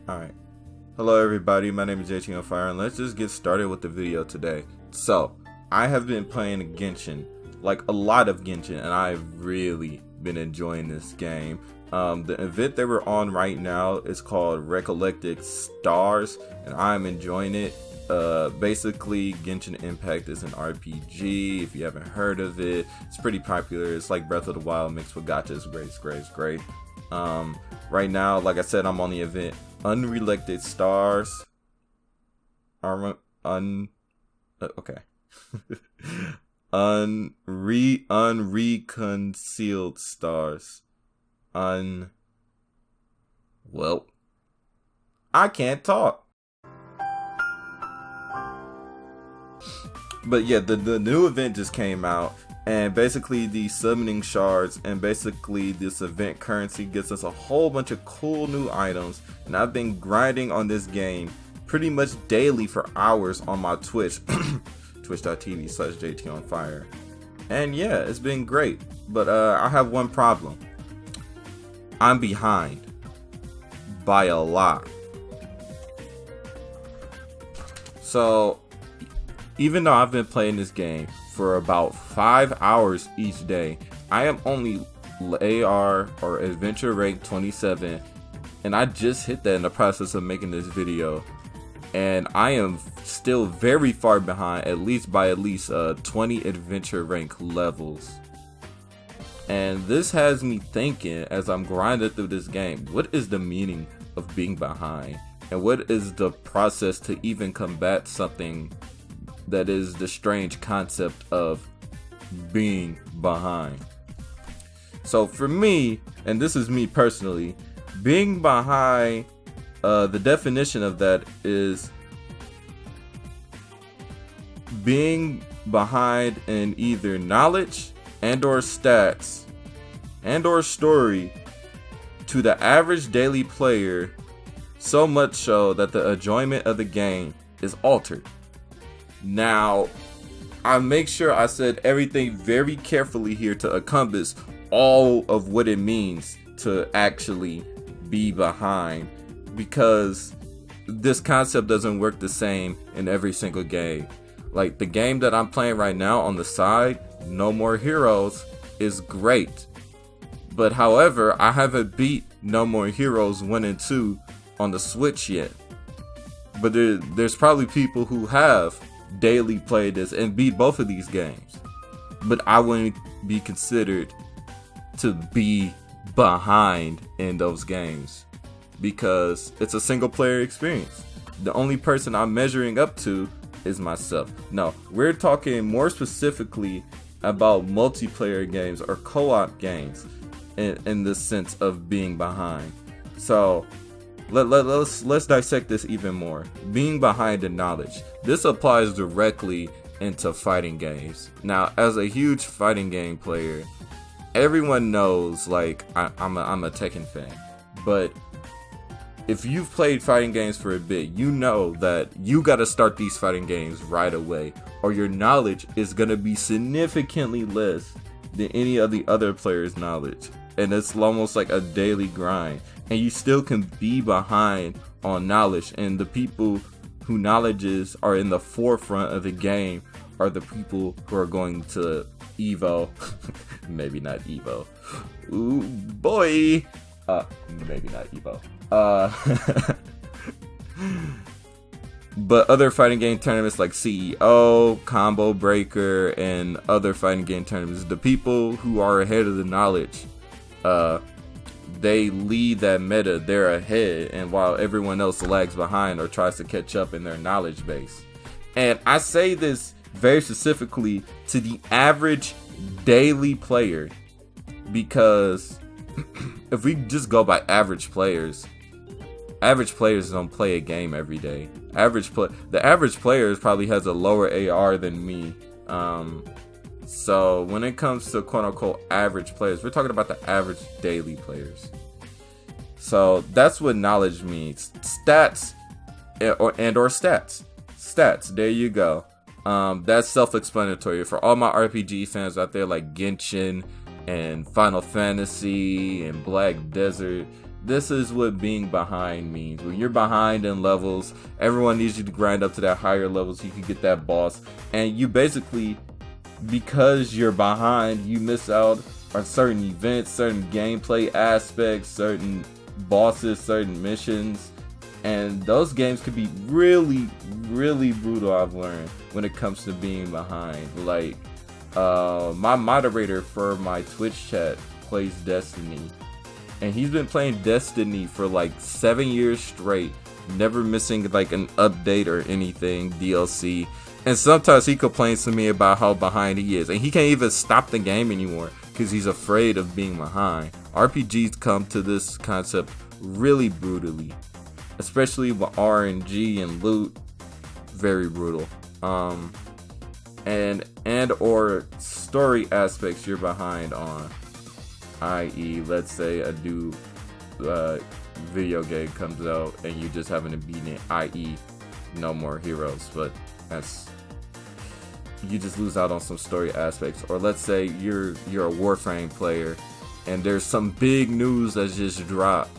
Alright. Hello everybody, my name is JT on Fire, and let's just get started with the video today. So, I have been playing Genshin, like a lot of Genshin, and I've really been enjoying this game. The event that we're on right now is called Recollected Stars, and I'm enjoying it. Basically, Genshin Impact is an RPG. If you haven't heard of it, it's pretty popular. It's like Breath of the Wild mixed with gacha. It's great. Right now, like I said, I'm on the event Unrecollected Stars. Okay. Unreconciled Stars. Well, I can't talk. But yeah, the new event just came out, and basically the summoning shards and basically this event currency gets us a whole bunch of cool new items. And I've been grinding on this game pretty much daily for hours on my Twitch, twitch.tv/JTOnFire. And yeah, it's been great. But I have one problem. I'm behind by a lot. So even though I've been playing this game for about 5 hours each day, I am only AR or Adventure Rank 27, and I just hit that in the process of making this video, and I am still very far behind, at least 20 Adventure Rank levels. And this has me thinking, as I'm grinding through this game, what is the meaning of being behind? And what is the process to even combat something that is the strange concept of being behind? So for me, and this is me personally, being behind, the definition of that is being behind in either knowledge and or stats and or story to the average daily player, so much so that the enjoyment of the game is altered. Now, I make sure I said everything very carefully here to encompass all of what it means to actually be behind, because this concept doesn't work the same in every single game. Like the game that I'm playing right now on the side, No More Heroes, is great. But however, I haven't beat No More Heroes 1 and 2 on the Switch yet. But there's probably people who have daily played this and beat both of these games, but I wouldn't be considered to be behind in those games because it's a single player experience. The only person I'm measuring up to is myself. No, we're talking more specifically about multiplayer games or co-op games in the sense of being behind. So let's dissect this even more. Being behind in knowledge. This applies directly into fighting games. Now, as a huge fighting game player, everyone knows, like, I'm a Tekken fan. But if you've played fighting games for a bit, you know that you gotta start these fighting games right away, or your knowledge is gonna be significantly less than any of the other players' knowledge. And it's almost like a daily grind. And you still can be behind on knowledge, and the people who knowledges are in the forefront of the game are the people who are going to Evo. Maybe not Evo. Ooh boy. Maybe not Evo. But other fighting game tournaments like CEO, Combo Breaker, and other fighting game tournaments, the people who are ahead of the knowledge, they lead that meta, they're ahead, and while everyone else lags behind or tries to catch up in their knowledge base. And I say this very specifically to the average daily player, because if we just go by average players don't play a game every day. The average player probably has a lower AR than me. So when it comes to quote unquote average players, we're talking about the average daily players. So that's what knowledge means. Stats or stats. Stats, there you go. That's self-explanatory. For all my RPG fans out there like Genshin and Final Fantasy and Black Desert, This is what being behind means. When you're behind in levels, everyone needs you to grind up to that higher level so you can get that boss. And you basically, because you're behind, you miss out on certain events, certain gameplay aspects, certain bosses, certain missions. And those games could be really, really brutal, I've learned, when it comes to being behind. Like, my moderator for my Twitch chat plays Destiny. And he's been playing Destiny for like 7 years straight, never missing like an update or anything, DLC. And sometimes he complains to me about how behind he is. And he can't even stop the game anymore because he's afraid of being behind. RPGs come to this concept really brutally, especially with RNG and loot. Very brutal. And or story aspects you're behind on. I.e., let's say a new video game comes out and you just haven't beaten it. I.e., No More Heroes, but you just lose out on some story aspects. Or let's say you're a Warframe player and there's some big news that's just dropped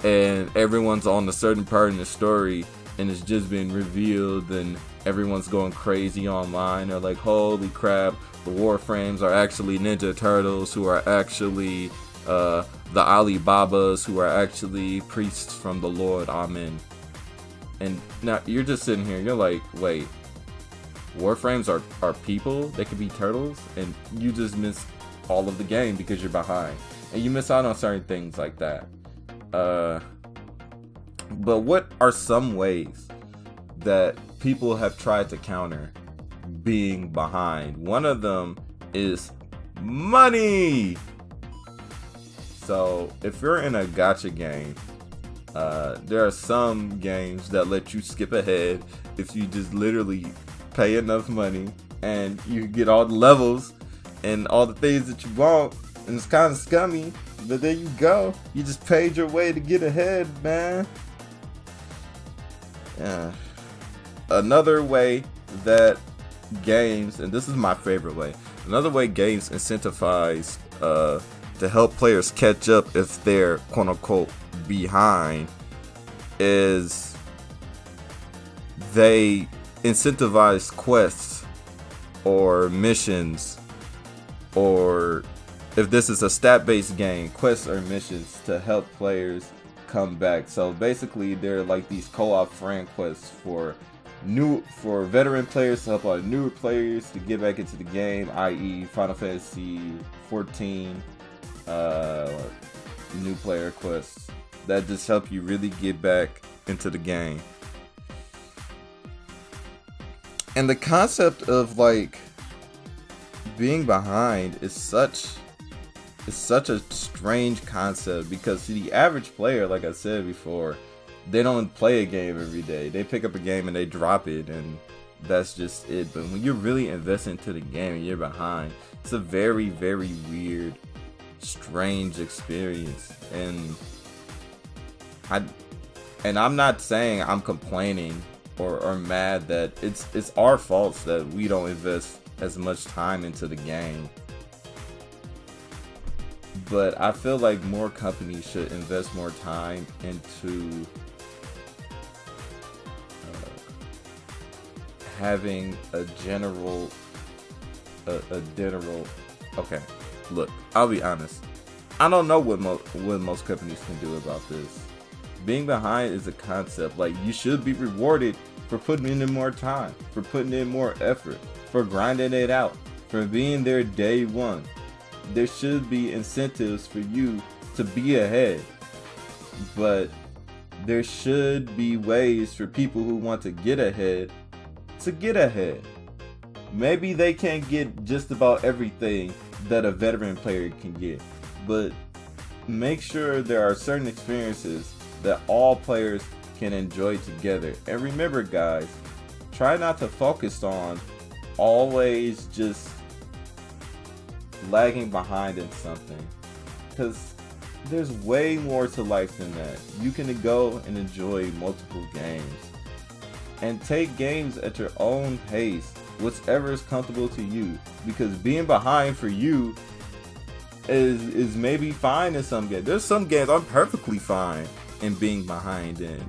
and everyone's on a certain part in the story and it's just been revealed and everyone's going crazy online. They're like, holy crap, the Warframes are actually Ninja Turtles, who are actually the Alibabas, who are actually priests from the Lord. Amen. And now you're just sitting here, you're like, wait, Warframes are people? They could be turtles? And you just miss all of the game because you're behind. And you miss out on certain things like that. But what are some ways that people have tried to counter being behind? One of them is money. So if you're in a gacha game, there are some games that let you skip ahead if you just literally pay enough money and you get all the levels and all the things that you want. And it's kind of scummy, but there you go. You just paid your way to get ahead, man. Yeah. Another way that games, and this is my favorite way, another way games incentivize to help players catch up if they're quote unquote behind is they incentivize quests or missions, or if this is a stat-based game, quests or missions to help players come back. So basically they're like these co-op friend quests for veteran players to help out newer players to get back into the game, i.e. Final Fantasy 14 new player quests that just help you really get back into the game. And the concept of like being behind is such a strange concept because to the average player, like I said before, they don't play a game every day. They pick up a game and they drop it and that's just it. But when you're really investing into the game and you're behind, it's a very, very weird, strange experience. And I'm not saying I'm complaining or mad that it's our faults that we don't invest as much time into the game. But I feel like more companies should invest more time into having a general. Okay, look, I'll be honest. I don't know what most companies can do about this. Being behind is a concept. Like, you should be rewarded for putting in more time, for putting in more effort, for grinding it out, for being there day one. There should be incentives for you to be ahead, but there should be ways for people who want to get ahead to get ahead. Maybe they can't get just about everything that a veteran player can get, but make sure there are certain experiences that all players can enjoy together. And remember, guys, try not to focus on always just lagging behind in something, because there's way more to life than that. You can go and enjoy multiple games and take games at your own pace, whatever is comfortable to you, because being behind for you is maybe fine in some games. There's some games I'm perfectly fine in being behind in.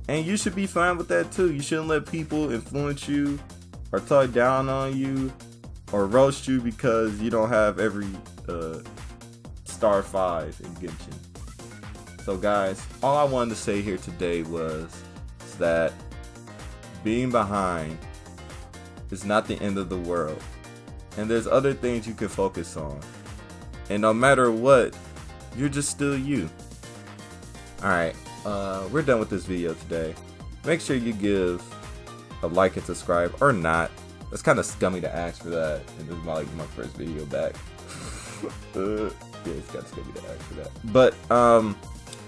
And you should be fine with that too. You shouldn't let people influence you or talk down on you or roast you because you don't have every star 5 in Genshin. So guys, all I wanted to say here today was that being behind is not the end of the world. And there's other things you can focus on. And no matter what, you're just still you. Alright, we're done with this video today. Make sure you give a like and subscribe, or not. It's kind of scummy to ask for that, and this is my first video back. Yeah, it's kind of scummy to ask for that. But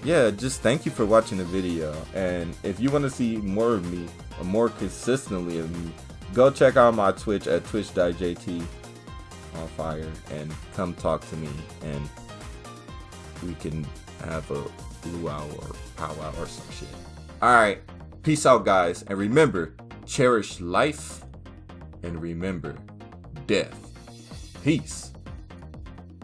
yeah, just thank you for watching the video. And if you want to see more of me, or more consistently of me, go check out my Twitch at twitch.jt on fire and come talk to me, and we can have a luau or powwow or some shit. Alright, peace out guys, and remember, cherish life and remember death. Peace.